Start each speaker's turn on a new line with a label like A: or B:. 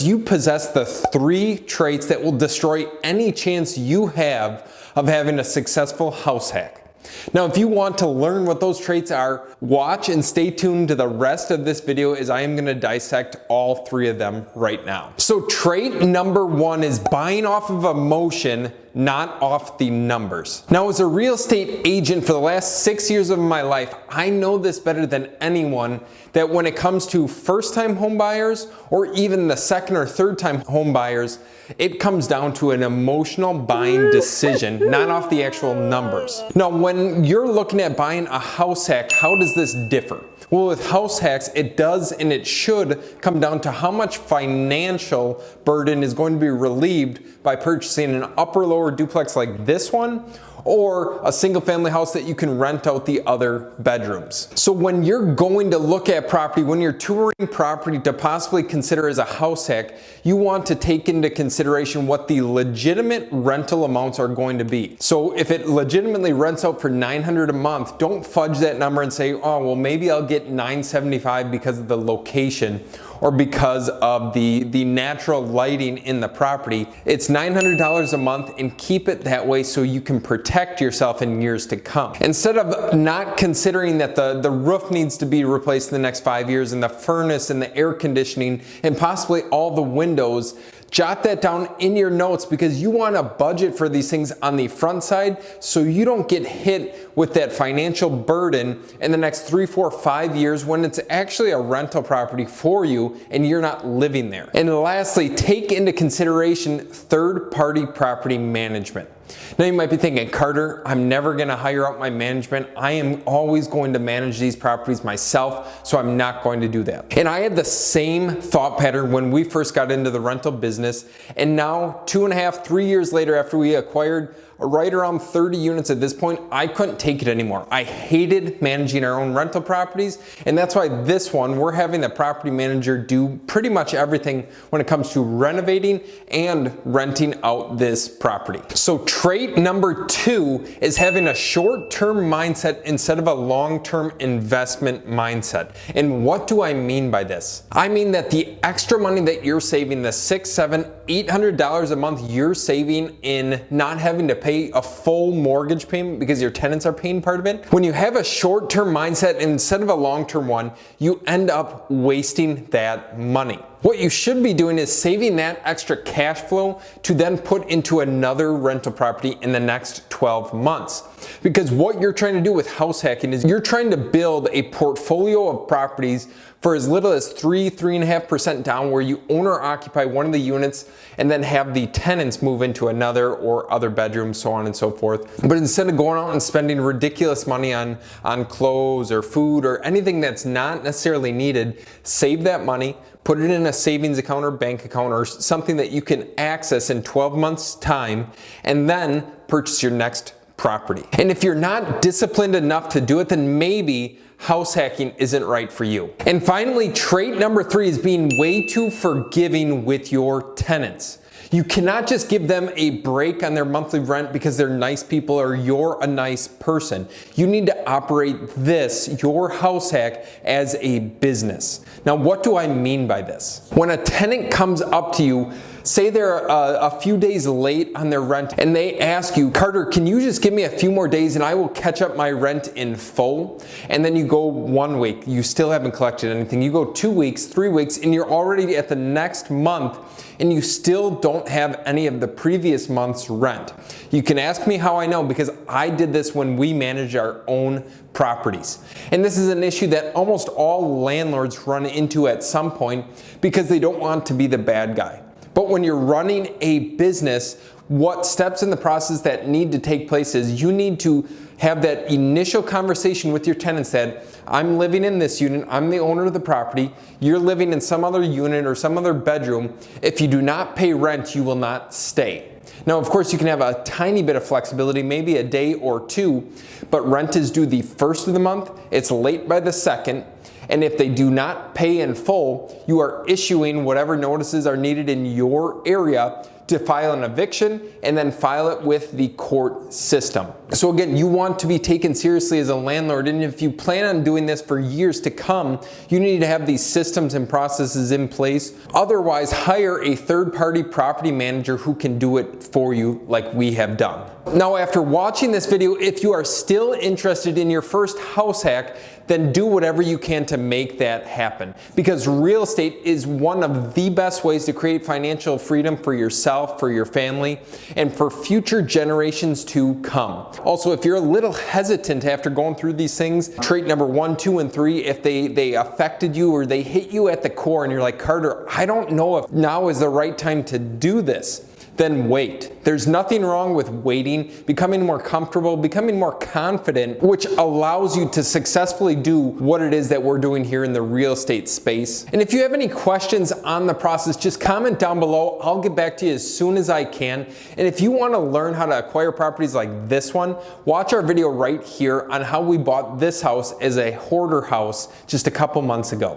A: you possess the 3 traits that will destroy any chance you have of having a successful house hack. Now, if you want to learn what those traits are, watch and stay tuned to the rest of this video as I am going to dissect all 3 of them right now. So trait number 1 is buying off of emotion, not off the numbers. Now, as a real estate agent for the last 6 years of my life, I know this better than anyone that when it comes to first-time home buyers or even the second or third-time home buyers, it comes down to an emotional buying decision, not off the actual numbers. Now, when you're looking at buying a house hack, how does this differ? Well, with house hacks, it does and it should come down to how much financial burden is going to be relieved by purchasing an upper-lower duplex like this one, or a single family house that you can rent out the other bedrooms. So when you're going to look at property, when you're touring property to possibly consider as a house hack, you want to take into consideration what the legitimate rental amounts are going to be. So if it legitimately rents out for $900 a month, don't fudge that number and say, oh, well, maybe I'll get $975 because of the location or because of the natural lighting in the property. It's $900 a month, and keep it that way so you can protect yourself in years to come. Instead of not considering that the roof needs to be replaced in the next 5 years, and the furnace and the air conditioning and possibly all the windows, jot that down in your notes because you want to budget for these things on the front side so you don't get hit with that financial burden in the next 3, 4, 5 years when it's actually a rental property for you and you're not living there. And lastly, take into consideration third-party property management. Now you might be thinking, Carter, I'm never going to hire out my management. I am always going to manage these properties myself, so I'm not going to do that. And I had the same thought pattern when we first got into the rental business, and now 2.5, 3 years later after we acquired right around 30 units at this point, I couldn't take it anymore. I hated managing our own rental properties, and that's why this one, we're having the property manager do pretty much everything when it comes to renovating and renting out this property. So trait number 2 is having a short-term mindset instead of a long-term investment mindset. And what do I mean by this? I mean that the extra money that you're saving, the $600, $700, $800 a month you're saving in not having to pay a full mortgage payment because your tenants are paying part of it. When you have a short-term mindset instead of a long-term one, you end up wasting that money. What you should be doing is saving that extra cash flow to then put into another rental property in the next 12 months. Because what you're trying to do with house hacking is you're trying to build a portfolio of properties for as little as 3.5% down, where you own or occupy one of the units and then have the tenants move into another or other bedrooms, so on and so forth. But instead of going out and spending ridiculous money on clothes or food or anything that's not necessarily needed, save that money, put it in a savings account or bank account or something that you can access in 12 months time, and then purchase your next property. And if you're not disciplined enough to do it, then maybe house hacking isn't right for you. And finally, trait number 3 is being way too forgiving with your tenants. You cannot just give them a break on their monthly rent because they're nice people or you're a nice person. You need to operate this, your house hack, as a business. Now, what do I mean by this? When a tenant comes up to you, say they're a few days late on their rent, and they ask you, Carter, can you just give me a few more days and I will catch up my rent in full? And then you go 1 week, you still haven't collected anything. You go 2 weeks, 3 weeks, and you're already at the next month and you still don't have any of the previous month's rent. You can ask me how I know, because I did this when we managed our own properties. And this is an issue that almost all landlords run into at some point because they don't want to be the bad guy. But when you're running a business, what steps in the process that need to take place is you need to have that initial conversation with your tenants that I'm living in this unit, I'm the owner of the property, you're living in some other unit or some other bedroom. If you do not pay rent, you will not stay. Now, of course, you can have a tiny bit of flexibility, maybe a day or two, but rent is due the 1st of the month, it's late by the 2nd, and if they do not pay in full, you are issuing whatever notices are needed in your area to file an eviction and then file it with the court system. So again, you want to be taken seriously as a landlord, and if you plan on doing this for years to come, you need to have these systems and processes in place. Otherwise, hire a third-party property manager who can do it for you like we have done. Now, after watching this video, if you are still interested in your first house hack, then do whatever you can to make that happen, because real estate is one of the best ways to create financial freedom for yourself, for your family, and for future generations to come. Also, if you're a little hesitant after going through these things, trait number 1, 2, and 3, if they affected you or they hit you at the core and you're like, Carter, I don't know if now is the right time to do this, then wait. There's nothing wrong with waiting, becoming more comfortable, becoming more confident, which allows you to successfully do what it is that we're doing here in the real estate space. And if you have any questions on the process, just comment down below. I'll get back to you as soon as I can. And if you want to learn how to acquire properties like this one, watch our video right here on how we bought this house as a hoarder house just a couple months ago.